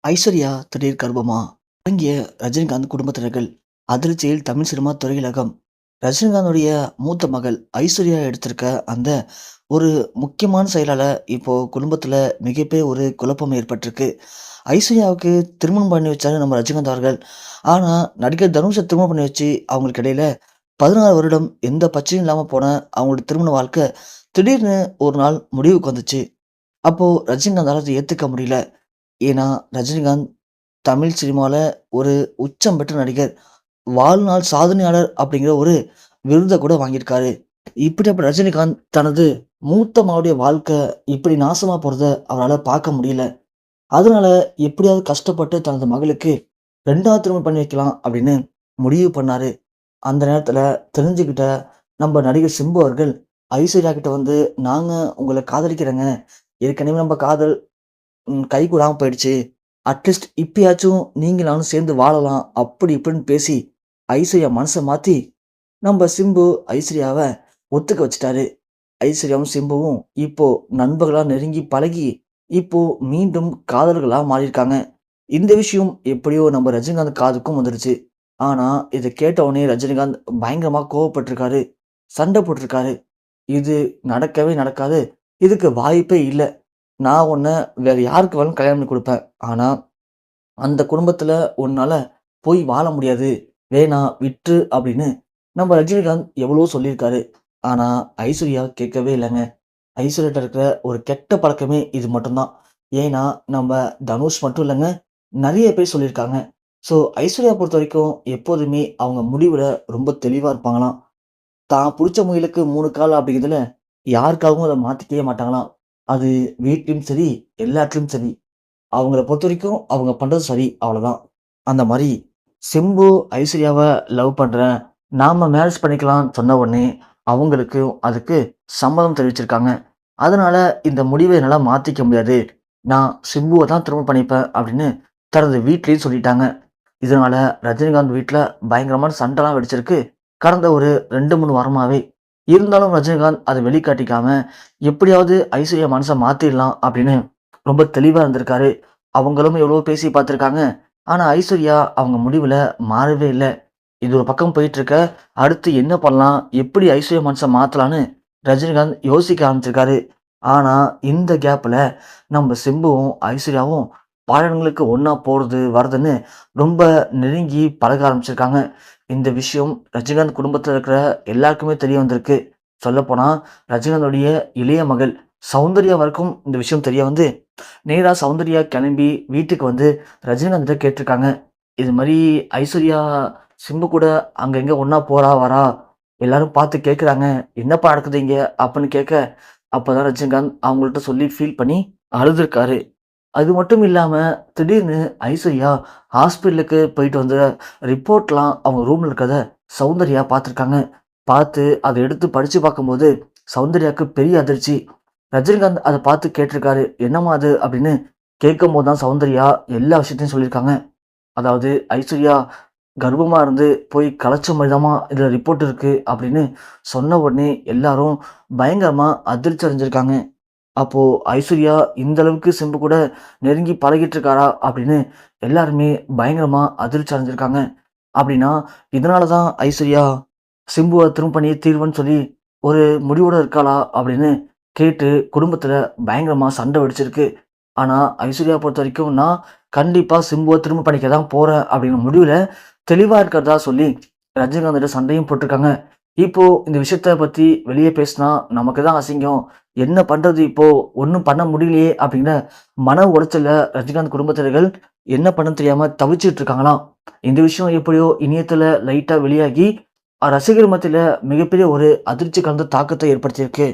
ஐஸ்வர்யா திடீர் கர்ப்பமா? தொடங்கிய ரஜினிகாந்த் குடும்பத்தினர்கள் அதிர்ச்சியில் தமிழ் சினிமா திரையுலகம். ரஜினிகாந்துடைய மூத்த மகள் ஐஸ்வர்யா எடுத்திருக்க அந்த ஒரு முக்கியமான செயலால இப்போ குடும்பத்துல மிகப்பெரிய ஒரு குழப்பம் ஏற்பட்டிருக்கு. ஐஸ்வர்யாவுக்கு திருமணம் பண்ணி வச்சாரு நம்ம ரஜினிகாந்த் அவர்கள். ஆனா நடிகர் தனுஷை திருமணம் பண்ணி வச்சு அவங்களுக்கு இடையில 16 வருடம் எந்த பிரச்சனையும் இல்லாம போன அவங்களோட திருமண வாழ்க்கை திடீர்னு ஒரு நாள் முடிவுக்கு வந்துச்சு. அப்போ ரஜினிகாந்தால அதை ஏத்துக்க முடியல. ஏன்னா, ரஜினிகாந்த் தமிழ் சினிமால ஒரு உச்சம் பெற்ற நடிகர். வாழ்நாள் சாதனையாளர் அப்படிங்கிற ஒரு விருத கூட வாங்கியிருக்காரு. இப்படிப்பட்ட ரஜினிகாந்த் தனது மூத்த மகளுடைய வாழ்க்கை இப்படி நாசமா போறத அவரால பார்க்க முடியல. அதனால எப்படியாவது கஷ்டப்பட்டு தனது மகளுக்கு 2வது திருமணம் பண்ணி வைக்கலாம் அப்படின்னு முடிவு பண்ணாரு. அந்த நேரத்துல தெரிஞ்சுக்கிட்ட நம்ம நடிகர் சிம்பு அவர்கள் ஐஸ்வர்யா கிட்ட வந்து, "நாங்க உங்கள காதலிக்கிறேங்க. ஏற்கனவே நம்ம காதல் கைகூடாம போயிடுச்சு. அட்லீஸ்ட் இப்பயாச்சும் நீங்க நானும் சேர்ந்து வாழலாம்." அப்படி இப்படின்னு பேசி ஐஸ்வர்யா மனச மாத்தி, நம்ம சிம்பு ஐஸ்வர்யாவ ஒத்துக்க வச்சுட்டாரு. ஐஸ்வர்யாவும் சிம்புவும் இப்போ நண்பர்களா நெருங்கி பழகி, இப்போ மீண்டும் காதலர்களா மாறியிருக்காங்க. இந்த விஷயம் எப்படியோ நம்ம ரஜினிகாந்த் காதுக்கும் வந்துடுச்சு. ஆனா, இத கேட்ட உடனே ரஜினிகாந்த் பயங்கரமா கோவப்பட்டுருக்காரு. சண்டை போட்டுருக்காரு. "இது நடக்கவே நடக்காது. இதுக்கு வாய்ப்பே இல்ல. நான் உன்ன வேற யாருக்கு வேணாலும் கல்யாணம் பண்ணி குடுப்பேன். ஆனா, அந்த குடும்பத்துல உன்னால போய் வாழ முடியாது. வேணாம் விட்ரு" அப்படின்னு நம்ம ரஜினிகாந்த் எவ்வளவோ சொல்லியிருக்காரு. ஆனா, ஐஸ்வர்யா கேட்கவே இல்லங்க. ஐஸ்வர்யாட்ட இருக்கிற ஒரு கெட்ட பழக்கமே இது மட்டும் தான். ஏன்னா, நம்ம தனுஷ் மட்டும் இல்லங்க, நெறைய பேர் சொல்லியிருக்காங்க. ஸோ, ஐஸ்வர்யா பொறுத்தவரைக்கும் எப்போதுமே அவங்க முடிவுல ரொம்ப தெளிவா இருப்பாங்களாம். தான் புடிச்ச முயலுக்கு 3 கால் அப்படிங்கிறதுல யாருக்காகவும் அத மாத்திக்கவே மாட்டாங்களாம். அது வீட்லயும் சரி, எல்லா இடத்துலயும் சரி. அவங்கள பொறுத்தவரைக்கும் அவங்க பண்றது சரி, அவ்வளோதான். அந்த மாரி சிம்பு ஐஸ்வர்யாவ லவ் பண்றேன். நாம மேரேஜ் பண்ணிக்கலாம்னு சொன்ன உடனே, அவங்களுக்கும் அதுக்கு சம்மதம் தெரிவிச்சிருக்காங்க. அதனால இந்த முடிவ என்னால மாத்திக்க முடியாது. நான் சிம்புவ தான் திருமணம் பண்ணிப்பேன் அப்படின்னு தனது வீட்லயும் சொல்லிட்டாங்க. இதனால ரஜினிகாந்த் வீட்ல பயங்கரமான சண்டைலாம் வெடிச்சிருக்கு. கடந்த ஒரு 2, 3 வாரமாவே. இருந்தாலும் ரஜினிகாந்த் அத வெளிக்காட்டிக்காம, எப்படியாவது ஐஸ்வர்யா மனச மாத்திடலாம் அப்படின்னு ரொம்ப தெளிவா இருந்திருக்காரு. அவங்களும் எவ்வளவோ பேசி பார்த்துருக்காங்க. ஆனா ஐஸ்வர்யா அவங்க முடிவுல மாறவே இல்ல. இது ஒரு பக்கம் போயிட்டுருக்க, அடுத்து என்ன பண்ணலாம்? எப்படி ஐஸ்வர்யா மனச மாத்தலான்னு ரஜினிகாந்த் யோசிக்க ஆரம்பிச்சிருக்காரு. ஆனா இந்த கேப்ல நம்ம சிம்புவும், ஐஸ்வர்யாவும் பல இடங்களுக்கு ஒண்ணா போறது, வரதுன்னு ரொம்ப நெருங்கி பழக ஆரம்பிச்சிருக்காங்க. இந்த விஷயம் ரஜினிகாந்த் குடும்பத்தில இருக்கிற எல்லாருக்குமே தெரிய வந்திருக்கு. சொல்லப்போனா ரஜினிகாந்தோடைய இளைய மகள் சௌந்தர்யா வரைக்கும் இந்த விஷயம் தெரிய வந்து, நேரா சௌந்தர்யா கிளம்பி வீட்டுக்கு வந்து ரஜினிகாந்த்ட்ட கேட்டுருக்காங்க. இது மாரி ஐஸ்வர்யா சிம்பு கூட அங்க இங்க ஒண்ணா போறா, வரா. எல்லாரும் பார்த்து கேட்குறாங்க. "என்னப்பா நடக்குது இங்க?" அப்படின்னு கேட்க, அப்பதான் ரஜினிகாந்த் அவங்கள்ட்ட சொல்லி ஃபீல் பண்ணி அழுதுருக்காரு. அது மட்டும் இல்லாம, திடீர்னு ஐஸ்வர்யா ஹாஸ்பிட்டலுக்கு போயிட்டு வந்த ரிப்போர்ட்லாம் அவங்க ரூம்ல இருக்கிறத சௌந்தர்யா பார்த்துருக்காங்க. பார்த்து அத எடுத்து படிச்சு பார்க்கும்போது, சௌந்தர்யாவுக்கு பெரிய அதிர்ச்சி. ரஜினிகாந்த் அத பார்த்து கேட்டிருக்காரு. "என்னம்மா அது?" அப்படின்னு கேட்கும்போது தான் சௌந்தர்யா எல்லா விஷயத்தையும் சொல்லியிருக்காங்க. அதாவது ஐஸ்வர்யா கர்ப்பமா இருந்து போய் கலைச்ச மாரி தாம்மா இதுல ரிப்போர்ட் இருக்கு அப்படின்னு சொன்ன உடனே எல்லாரும் பயங்கரமா அதிர்ச்சி அடைஞ்சிருக்காங்க. அப்போ ஐஸ்வர்யா இந்த அளவுக்கு சிம்பு கூட நெருங்கி பழகிட்டு இருக்காரா அப்படின்னு எல்லாருமே பயங்கரமா அதிர்ச்சி அடைஞ்சிருக்காங்க. அப்படின்னா இதனால தான் ஐஸ்வர்யா சிம்புவ திரும்ப பண்ணியே தீர்வுன்னு சொல்லி ஒரு முடிவோட இருக்காளா அப்படின்னு கேட்டு குடும்பத்துல பயங்கரமா சண்டை வெடிச்சிருக்கு. ஆனா ஐஸ்வர்யா பொறுத்தவரைக்கும், "நான் கண்டிப்பா சிம்புவ திரும்ப பண்ணிக்க தான் போறேன்" அப்படிங்கிற முடிவுல தெளிவா இருக்கிறதா சொல்லி ரஜினிகாந்த்ட்ட சண்டையும் போட்டுருக்காங்க. இப்போ இந்த விஷயத்த பத்தி வெளிய பேசினா நமக்கு தான் அசிங்கம். என்ன பண்றது இப்போ? ஒண்ணும் பண்ண முடியலையே அப்படிங்கிற மன உளைச்சல்ல ரஜினிகாந்த் குடும்பத்தினர்கள் என்ன பண்ணன்னு தெரியாம தவிச்சுட்டு இருக்காங்களாம். இந்த விஷயம் எப்படியோ இணையத்துல லைட்டா வெளியாகி, ரசிகர் மத்தியில மிகப்பெரிய ஒரு அதிர்ச்சி கலந்த தாக்கத்த ஏற்படுத்தியிருக்கு.